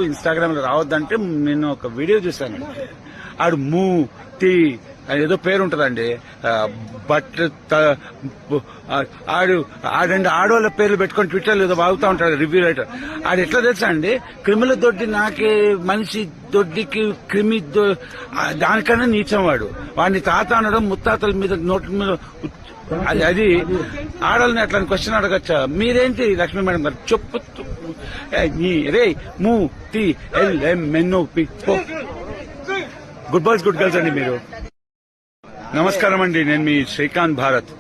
Instagram లో రావద్దంటే నేను ఒక వీడియో చూశాను. ఆడు మూ తి ఏదో పేరు ఉంటదండి. బట్ ఆడండి ఆడవాళ్ళ పేర్లు పెట్టుకొని ట్విట్టర్ ఏదో వాగుతా ఉంటాడు రివ్యూ రైటర్. ఆడు ఎట్లా తెలుసా అండి, క్రిమిల దొడ్డి నాకే మనిషి దొడ్డికి క్రిమి దానికన్నా నీచం వాడు. వాడిని తాత అనడం ముత్తాతల మీద నోట్ల మీద అది ఆడవాళ్ళని అట్లా క్వశ్చన్ అడగచ్చా? మీరేంటి లక్ష్మీ మేడం గారు చెప్పు రే మూ తి L M N O P. Good boys good girls అండి మీరు. నమస్కారం అండి, నేను మీ శ్రీకాంత్ భారత్.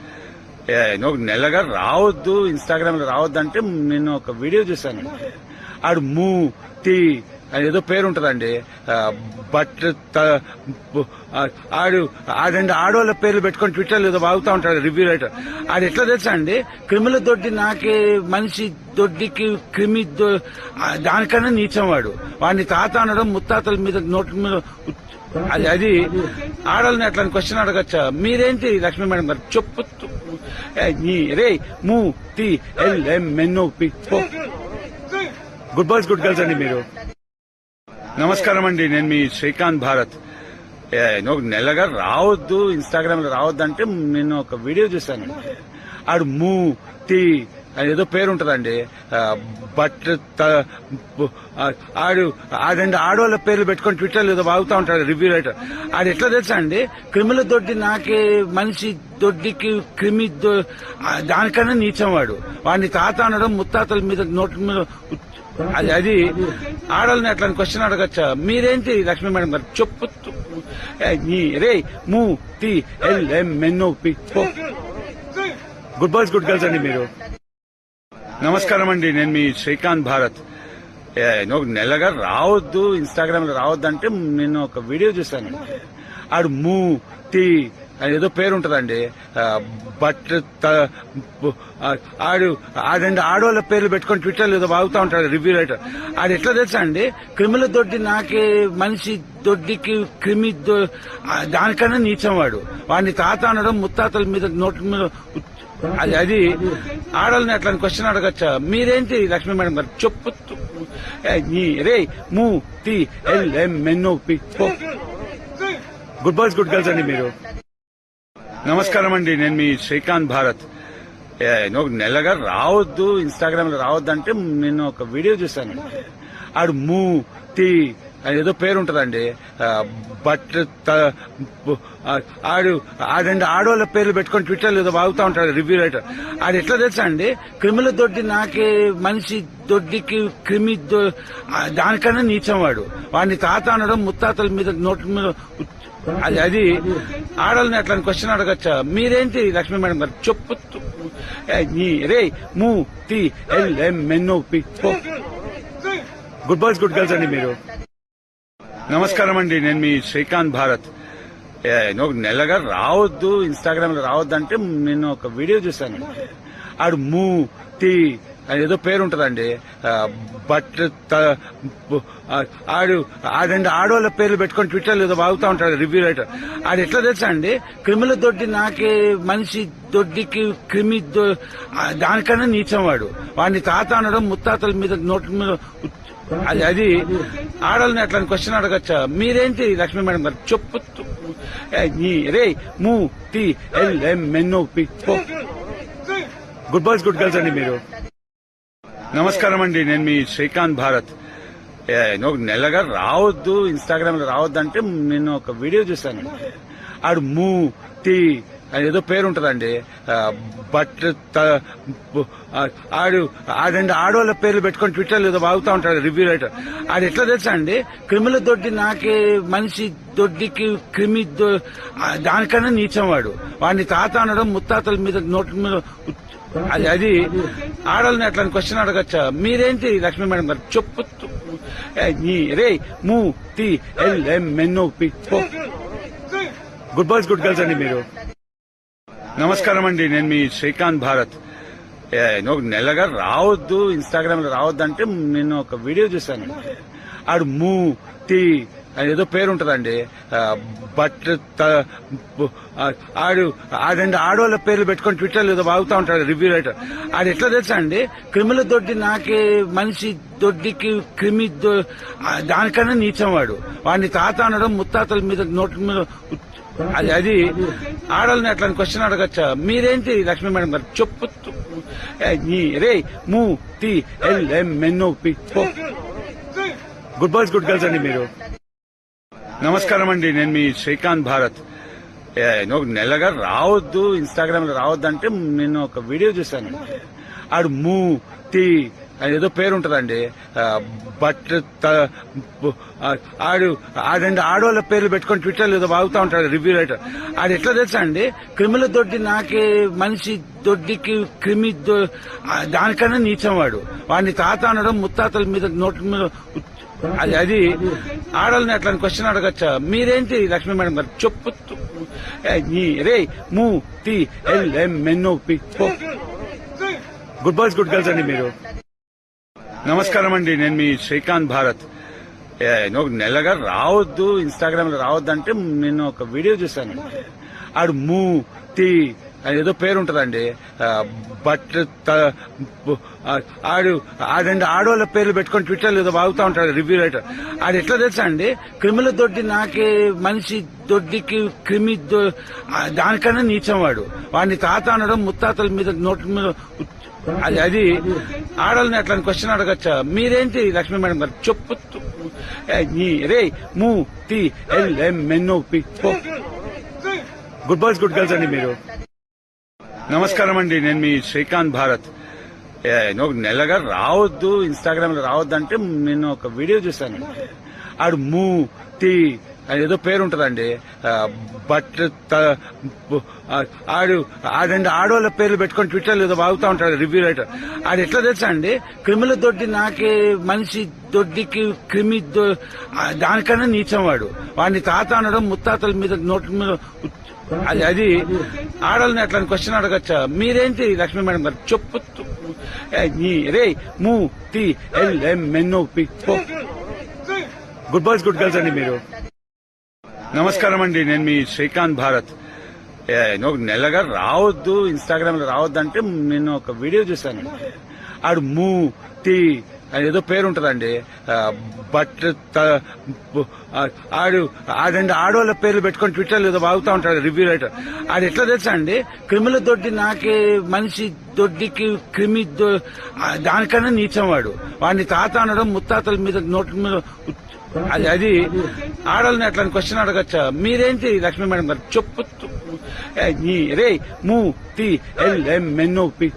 నెలగా రావద్దు ఇన్స్టాగ్రామ్ లో రావద్దంటే నేను ఒక వీడియో చూశాను. ఆడు మూ తి ఏదో పేరు ఉంటదండి. బట్ ఆడండి ఆడవాళ్ళ పేర్లు పెట్టుకొని ట్విట్టర్ ఏదో వాగుతా ఉంటాడు రివ్యూ రైటర్. ఆడు ఎట్లా తెలుసా అండి, క్రిమిల దొడ్డి నాకే మనిషి దొడ్డికి క్రిమి దానికన్నా నీచం వాడు. వాడిని తాత అనడం ముత్తాతల మీద నోట్ల మీద అది ఆడవాళ్ళని అట్లా క్వశ్చన్ అడగచ్చా? మీరేంటి లక్ష్మీ మేడం గారు చెప్పు రే మూ తి L M N O P. Good boys good girls అండి మీరు. నమస్కారం అండి, నేను మీ శ్రీకాంత్ భారత్. నెలగా రావద్దు ఇన్స్టాగ్రామ్ లో రావద్దంటే నేను ఒక వీడియో చూశాను. ఆడు మూ తి ఏదో పేరు ఉంటదండి. బట్ ఆడండి ఆడవాళ్ళ పేర్లు పెట్టుకొని ట్విట్టర్ ఏదో వాగుతా ఉంటాడు రివ్యూ రైటర్. ఆడు ఎట్లా తెలుసా అండి, క్రిమిల దొడ్డి నాకే మనిషి దొడ్డికి క్రిమి దానికన్నా నీచం వాడు. వాడిని తాత అనడం ముత్తాతల మీద నోట్ల మీద అది ఆడవాళ్ళని అట్లా క్వశ్చన్ అడగచ్చా? మీరేంటి లక్ష్మీ మేడం గారు చెప్పు రే మూ తి L M N O P. Good boys good girls అండి మీరు. నమస్కారం అండి, నేను మీ శ్రీకాంత్ భారత్. నెలగా రావద్దు ఇన్స్టాగ్రామ్ లో రావద్దంటే నేను ఒక వీడియో చూశాను. ఆడు మూ తి ఏదో పేరు ఉంటదండి. బట్ ఆడండి ఆడవాళ్ళ పేర్లు పెట్టుకొని ట్విట్టర్ ఏదో వాగుతా ఉంటాడు రివ్యూ రైటర్. ఆడు ఎట్లా తెలుసా అండి, క్రిమిల దొడ్డి నాకే మనిషి దొడ్డికి క్రిమి దానికన్నా నీచం వాడు. వాడిని తాత అనడం ముత్తాతల మీద నోట్ల మీద అది ఆడవాళ్ళని అట్లా క్వశ్చన్ అడగచ్చా? మీరేంటి లక్ష్మీ మేడం గారు చెప్పు రే మూ తి L M N O P. Good boys good girls అండి మీరు. నమస్కారం అండి, నేను మీ శ్రీకాంత్ భారత్. నెలగా రావద్దు ఇన్స్టాగ్రామ్ లో రావద్దంటే నేను ఒక వీడియో చూశాను. ఆడు మూ తి ఏదో పేరు ఉంటదండి. బట్ ఆడండి ఆడవాళ్ళ పేర్లు పెట్టుకొని ట్విట్టర్ ఏదో వాగుతా ఉంటాడు రివ్యూ రైటర్. ఆడు ఎట్లా తెలుసా అండి, క్రిమిల దొడ్డి నాకే మనిషి దొడ్డికి క్రిమి దానికన్నా నీచం వాడు. వాడిని తాత అనడం ముత్తాతల మీద నోట్ల మీద అది ఆడవాళ్ళని అట్లా క్వశ్చన్ అడగచ్చా? మీరేంటి లక్ష్మీ మేడం గారు చెప్పు రే మూ తి L M N O P. Good boys good girls అండి మీరు. నమస్కారం అండి, నేను మీ శ్రీకాంత్ భారత్. నెలగా రావద్దు ఇన్స్టాగ్రామ్ లో రావద్దంటే నేను ఒక వీడియో చూశాను. ఆడు మూ తి ఏదో పేరు ఉంటదండి. బట్ ఆడండి ఆడవాళ్ళ పేర్లు పెట్టుకొని ట్విట్టర్ ఏదో వాగుతా ఉంటాడు రివ్యూ రైటర్. ఆడు ఎట్లా తెలుసా అండి, క్రిమిల దొడ్డి నాకే మనిషి దొడ్డికి క్రిమి దానికన్నా నీచం వాడు. వాడిని తాత అనడం ముత్తాతల మీద నోట్ల మీద అది ఆడవాళ్ళని అట్లా క్వశ్చన్ అడగచ్చా? మీరేంటి లక్ష్మీ మేడం గారు చెప్పు రే మూ తి L M N O P. Good boys good girls అండి మీరు. నమస్కారం అండి, నేను మీ శ్రీకాంత్ భారత్. నెలగా రావద్దు ఇన్స్టాగ్రామ్ లో రావద్దంటే నేను ఒక వీడియో చూశాను. ఆడు మూ తి ఏదో పేరు ఉంటదండి. బట్ ఆడండి ఆడవాళ్ళ పేర్లు పెట్టుకొని ట్విట్టర్ ఏదో వాగుతా ఉంటాడు రివ్యూ రైటర్. ఆడు ఎట్లా తెలుసా అండి, క్రిమిల దొడ్డి నాకే మనిషి దొడ్డికి క్రిమి దానికన్నా నీచం వాడు. వాడిని తాత అనడం ముత్తాతల మీద నోట్ల మీద అది ఆడవాళ్ళని అట్లా క్వశ్చన్ అడగచ్చా? మీరేంటి లక్ష్మీ మేడం గారు చెప్పు రే మూ తి L M N O P. Good boys good girls అండి మీరు. నమస్కారం అండి, నేను మీ శ్రీకాంత్ భారత్. నెలగా రావద్దు ఇన్స్టాగ్రామ్ లో రావద్దంటే నేను ఒక వీడియో చూశాను. ఆడు మూ తి అని ఏదో పేరు ఉంటదండి. బట్ ఆడండి ఆడవాళ్ళ పేర్లు పెట్టుకొని ట్విట్టర్లో ఏదో బాగుతా ఉంటాడు రివ్యూ రైటర్. ఆడు ఎట్లా తెలుసా అండి, క్రిముల దొడ్డి నాకే మనిషి దొడ్డికి క్రిమి దానికన్నా నీచం వాడు. వాడిని తాత అనడం ముత్తాతల మీద నోట్ల మీద అది ఆడవాళ్ళని అట్లా క్వశ్చన్ అడగచ్చా? మీరేంటి లక్ష్మీ మేడం గారు చెప్పు రే మూ తి L M N O P good boys good girls అండి మీరు. నమస్కారం అండి, నేను మీ శ్రీకాంత్ భారత్. నెలగా రావద్దు, ఇన్స్టాగ్రామ్ లో రావద్దు అంటే నేను ఒక వీడియో చూశాను. ఆడు మూ తి అని ఏదో పేరు ఉంటదండి. బట్ ఆడండి ఆడవాళ్ళ పేర్లు పెట్టుకొని ట్విట్టర్లో ఏదో బాగుతా ఉంటాడు రివ్యూ రైటర్. ఆడు ఎట్లా తెలుసా అండి, క్రిముల దొడ్డి నాకే మనిషి దొడ్డికి క్రిమి దానికన్నా నీచం వాడు. వాడిని తాత అనడం ముత్తాతల మీద నోట్ల మీద అది ఆడవాళ్ళని అట్లా క్వశ్చన్ అడగచ్చా? మీరేంటి లక్ష్మీ మేడం గారు చెప్పు రే మూ తి L M N O P good boys good girls అండి మీరు. నమస్కారం అండి, నేను మీ శ్రీకాంత్ భారత్. నెలగా రావద్దు, ఇన్స్టాగ్రామ్ లో రావద్దు అంటే నేను ఒక వీడియో చూశాను. ఆడు మూ తి అని ఏదో పేరు ఉంటదండి. బట్ ఆడండి ఆడవాళ్ళ పేర్లు పెట్టుకొని ట్విట్టర్లో ఏదో బాగుతా ఉంటాడు రివ్యూ రైటర్. ఆడు ఎట్లా తెలుసా అండి, క్రిముల దొడ్డి నాకే మనిషి దొడ్డికి క్రిమి దానికన్నా నీచం వాడు. వాడిని తాత అనడం ముత్తాతల మీద నోట్ల మీద అది ఆడవాళ్ళని అట్లా క్వశ్చన్ అడగచ్చా? మీరేంటి లక్ష్మీ మేడం గారు చెప్పు రే మూ తి L M N O P good boys good girls అండి మీరు. నమస్కారం అండి, నేను మీ శ్రీకాంత్ భారత్. నెలగా రావద్దు, ఇన్స్టాగ్రామ్ లో రావద్దు అంటే నేను ఒక వీడియో చూశాను. ఆడు మూ తి అని ఏదో పేరు ఉంటదండి. బట్ ఆడండి ఆడవాళ్ళ పేర్లు పెట్టుకొని ట్విట్టర్లో ఏదో బాగుతా ఉంటాడు రివ్యూ రైటర్. ఆడు ఎట్లా తెలుసా అండి, క్రిముల దొడ్డి నాకే మనిషి దొడ్డికి క్రిమి దానికన్నా నీచం వాడు. వాడిని తాత అనడం ముత్తాతల మీద నోట్ల మీద అది ఆడవాళ్ళని అట్లా క్వశ్చన్ అడగచ్చా? మీరేంటి లక్ష్మీ మేడం గారు చెప్పు రే మూ తి L M N O P good boys good girls అండి మీరు. నమస్కారం అండి, నేను మీ శ్రీకాంత్ భారత్. నెలగా రావద్దు, ఇన్స్టాగ్రామ్ లో రావద్దు అంటే నేను ఒక వీడియో చూశాను. ఆడు మూ తి అని ఏదో పేరు ఉంటదండి. బట్ ఆడండి ఆడవాళ్ళ పేర్లు పెట్టుకొని ట్విట్టర్లో ఏదో బాగుతా ఉంటాడు రివ్యూ రైటర్. ఆడు ఎట్లా తెలుసా అండి, క్రిముల దొడ్డి నాకే మనిషి దొడ్డికి క్రిమి దానికన్నా నీచం వాడు. వాడిని తాత అనడం ముత్తాతల మీద నోట్ల మీద అది ఆడవాళ్ళని అట్లా క్వశ్చన్ అడగచ్చా? మీరేంటి లక్ష్మీ మేడం గారు చెప్పు రే మూ తి L M N O P